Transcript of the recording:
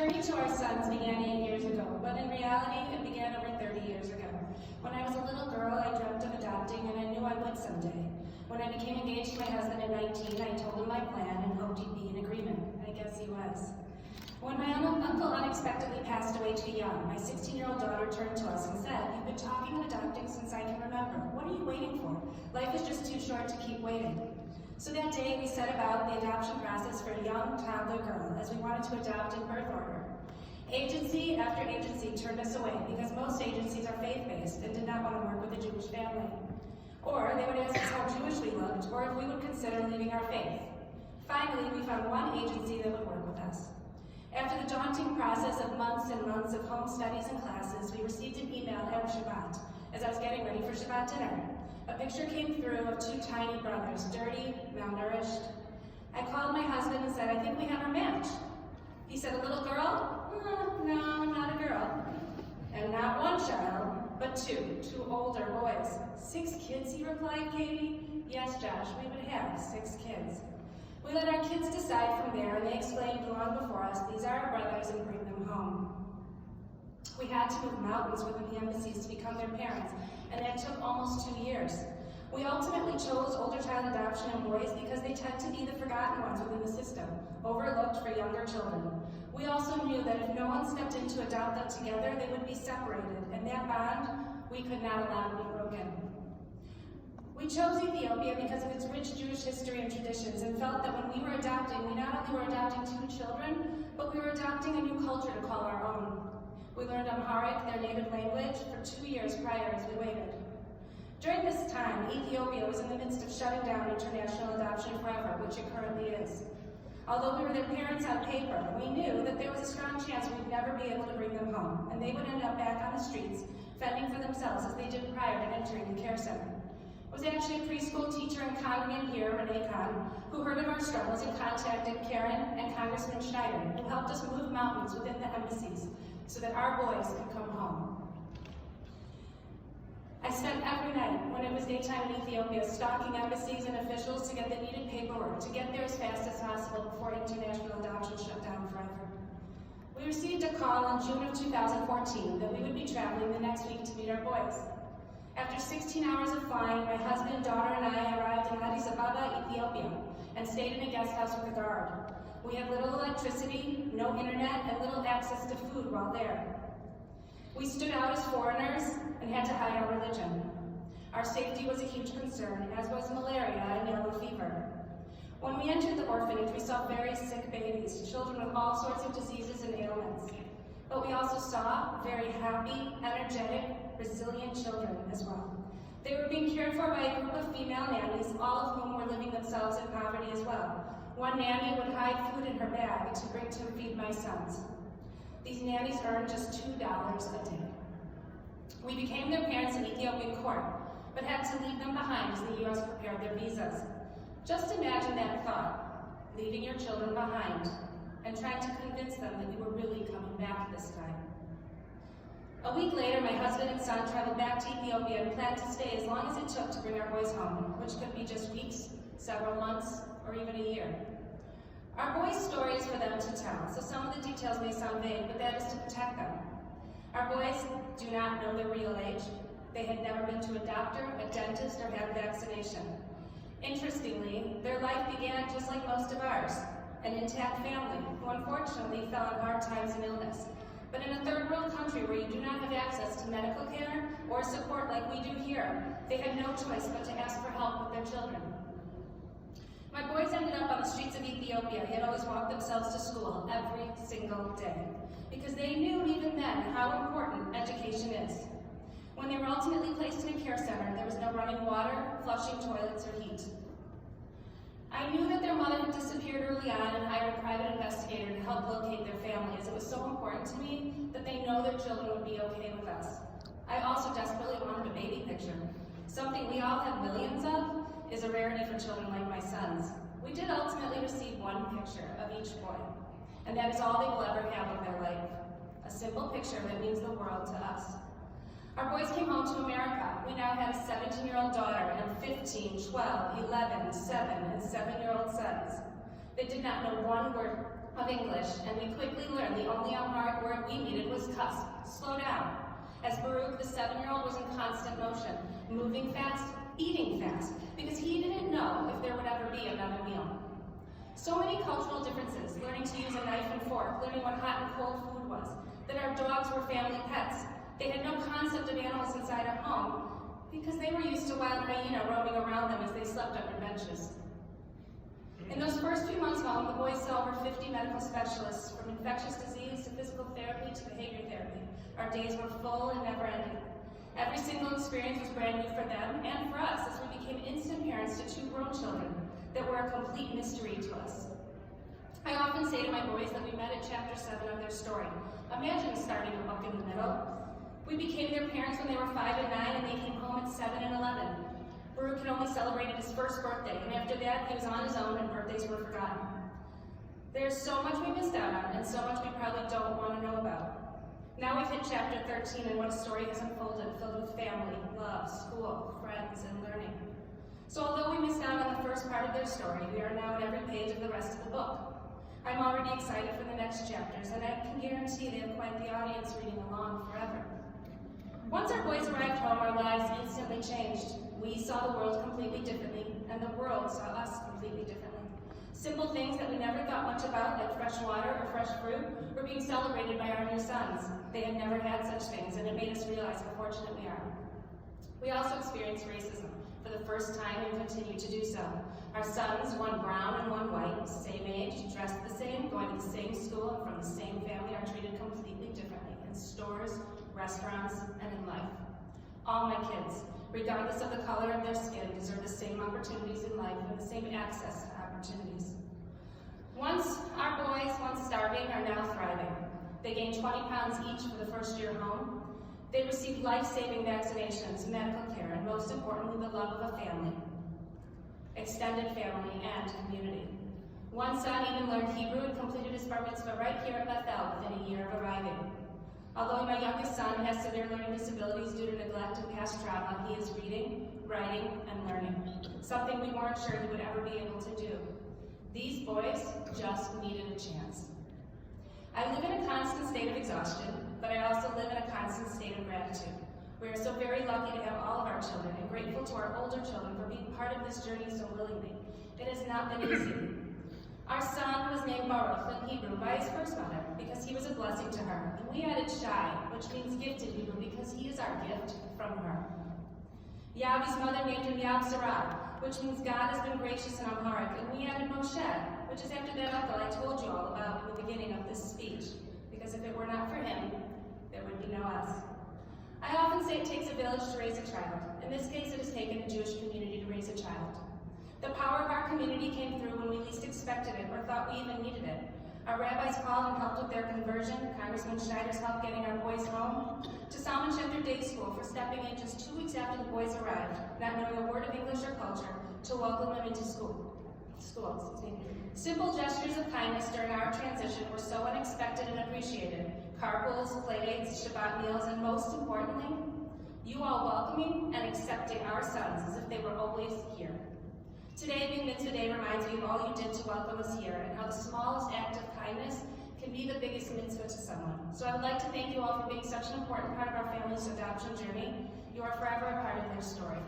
journey to our sons began 8 years ago, but in reality, it began over 30 years ago. When I was a little girl, I dreamt of adopting, and I knew I would someday. When I became engaged to my husband at 19, I told him my plan and hoped he'd be in agreement. I guess he was. When my uncle unexpectedly passed away too young, my 16-year-old daughter turned to us and said, "You've been talking and adopting since I can remember. What are you waiting for? Life is just too short to keep waiting." So that day, we set about the adoption process for a young toddler girl, as we wanted to adopt in birth order. Agency after agency turned us away because most agencies are faith-based and did not want to work with a Jewish family. Or they would ask us how Jewish we looked, or if we would consider leaving our faith. Finally, we found one agency that would work with us. After the daunting process of months and months of home studies and classes, we received an email every Shabbat as I was getting ready for Shabbat dinner. A picture came through of two tiny brothers, dirty, malnourished. I called my husband and said, "I think we have our match." He said, "A little girl?" No, not a girl. And not one child, but two older boys. 6 kids, he replied, Katie? Yes, Josh, we would have 6 kids. We let our kids decide from there, and they explained long before us, these are our brothers, and bring them home. We had to move mountains within the embassies to become their parents, and that took almost 2 years. We ultimately chose older child adoption and boys because they tend to be the forgotten ones within the system, overlooked for younger children. We also knew that if no one stepped in to adopt them together, they would be separated, and that bond we could not allow to be broken. We chose Ethiopia because of its rich Jewish history and traditions, and felt that when we were adopting, we not only were adopting 2 children, but we were adopting a new culture to call our own. We learned Amharic, their native language, for 2 years prior as we waited. During this time, Ethiopia was in the midst of shutting down international adoption forever, which it currently is. Although we were their parents on paper, we knew that there was a strong chance we'd never be able to bring them home, and they would end up back on the streets, fending for themselves as they did prior to entering the care center. It was actually a preschool teacher and congregant here, Renee Kahn, who heard of our struggles and contacted Karen and Congressman Schneider, who helped us move mountains within the embassies so that our boys could come home. I spent every night, when it was daytime in Ethiopia, stalking embassies and officials to get the needed paperwork, to get there as fast as possible before international adoption shut down forever. We received a call in June of 2014 that we would be traveling the next week to meet our boys. After 16 hours of flying, my husband, daughter, and I arrived in Addis Ababa, Ethiopia, and stayed in a guest house with a guard. We had little electricity, no internet, and little access to food while there. We stood out as foreigners and had to hide our religion. Our safety was a huge concern, as was malaria and yellow fever. When we entered the orphanage, we saw very sick babies, children with all sorts of diseases and ailments. But we also saw very happy, energetic, resilient children as well. They were being cared for by a group of female nannies, all of whom were living themselves in poverty as well. One nanny would hide food in her bag to bring to feed my sons. These nannies earned just $2 a day. We became their parents in Ethiopian court, but had to leave them behind as the U.S. prepared their visas. Just imagine that thought, leaving your children behind and trying to convince them that you were really coming back this time. A week later, my husband and son traveled back to Ethiopia and planned to stay as long as it took to bring our boys home, which could be just weeks, several months, or even a year. Our boys' story is for them to tell, so some of the details may sound vague, but that is to protect them. Our boys do not know their real age. They had never been to a doctor, a dentist, or had a vaccination. Interestingly, their life began just like most of ours, an intact family who unfortunately fell on hard times and illness. But in a third world country where you do not have access to medical care or support like we do here, they had no choice but to ask for help with their children. My boys ended up on the streets of Ethiopia. They had always walked themselves to school every single day because they knew even then how important education is. When they were ultimately placed in a care center, there was no running water, flushing toilets, or heat. I knew that their mother had disappeared early on and hired a private investigator to help locate their family, as it was so important to me that they know their children would be okay with us. I also desperately wanted a baby picture. Something we all have millions of is a rarity for children like my sons. We did ultimately receive one picture of each boy, and that is all they will ever have of their life. A simple picture that means the world to us. Our boys came home to America. We now had a 17-year-old daughter and 15, 12, 11, 7, and 7-year-old sons. They did not know one word of English, and we quickly learned the only hard word we needed was cuss, slow down. As Baruch, the 7-year-old, was in constant motion, moving fast, eating fast, because he didn't know if there would ever be another meal. So many cultural differences, learning to use a knife and fork, learning what hot and cold food was, that our dogs were family pets. They had no concept of animals inside our home because they were used to wild hyena roaming around them as they slept under benches. In those first few months home, the boys saw over 50 medical specialists, from infectious disease to physical therapy to behavior therapy. Our days were full and never-ending. Every single experience was brand new for them and for us as we became instant parents to 2 grown children that were a complete mystery to us. I often say to my boys that we met at chapter 7 of their story. Imagine starting a book in the middle. We became their parents when they were 5 and 9, and they came home at 7 and 11. Baruch had only celebrated his first birthday, and after that, he was on his own and birthdays were forgotten. There's so much we missed out on, and so much we probably don't want to know about. Now we've hit chapter 13, and what a story has unfolded, filled with family, love, school, friends, and learning. So although we missed out on the first part of their story, we are now at every page of the rest of the book. I'm already excited for the next chapters, and I can guarantee they have quite the audience reading along forever. Once our boys arrived home, our lives instantly changed. We saw the world completely differently, and the world saw us completely differently. Simple things that we never thought much about, like fresh water or fresh fruit, were being celebrated by our new sons. They had never had such things, and it made us realize how fortunate we are. We also experienced racism for the first time and continue to do so. Our sons, one brown and one white, same age, dressed the same, going to the same school, and from the same family, are treated completely differently in stores, restaurants, and in life. All my kids, regardless of the color of their skin, deserve the same opportunities in life and the same access to opportunities. Our boys, once starving, are now thriving. They gained 20 pounds each for the first year home. They received life-saving vaccinations, medical care, and most importantly, the love of a family, extended family, and community. One son even learned Hebrew and completed his bar mitzvah right here at Bethel within a year of arriving. Although my youngest son has severe learning disabilities due to neglect and past trauma, he is reading, writing, and learning, something we weren't sure he would ever be able to do. These boys just needed a chance. I live in a constant state of exhaustion, but I also live in a constant state of gratitude. We are so very lucky to have all of our children and grateful to our older children for being part of this journey so willingly. It has not been easy. Our son was named Baruch in Hebrew by his first mother because he was a blessing to her. And we added Shai, which means gift in Hebrew, because he is our gift from her. Yavi's mother named him Yav Sarah, which means God has been gracious in Amharic. And we added Moshe, which is after that uncle I told you all about in the beginning of this speech. Because if it were not for him, there would be no us. I often say it takes a village to raise a child. In this case, it has taken a Jewish community to raise a child. The power of our community came through when we least expected it or thought we even needed it. Our rabbis called and helped with their conversion, Congressman Schneider's help getting our boys home, to Salmon Shelter Day School for stepping in just 2 weeks after the boys arrived, not knowing a word of English or culture, to welcome them into school. Simple gestures of kindness during our transition were so unexpected and appreciated. Carpools, playdates, Shabbat meals, and most importantly, you all welcoming and accepting our sons as if they were always here. Today, being Mitzvah Day, reminds me of all you did to welcome us here and how the smallest act of kindness can be the biggest mitzvah to someone. So I would like to thank you all for being such an important part of our family's adoption journey. You are forever a part of their story.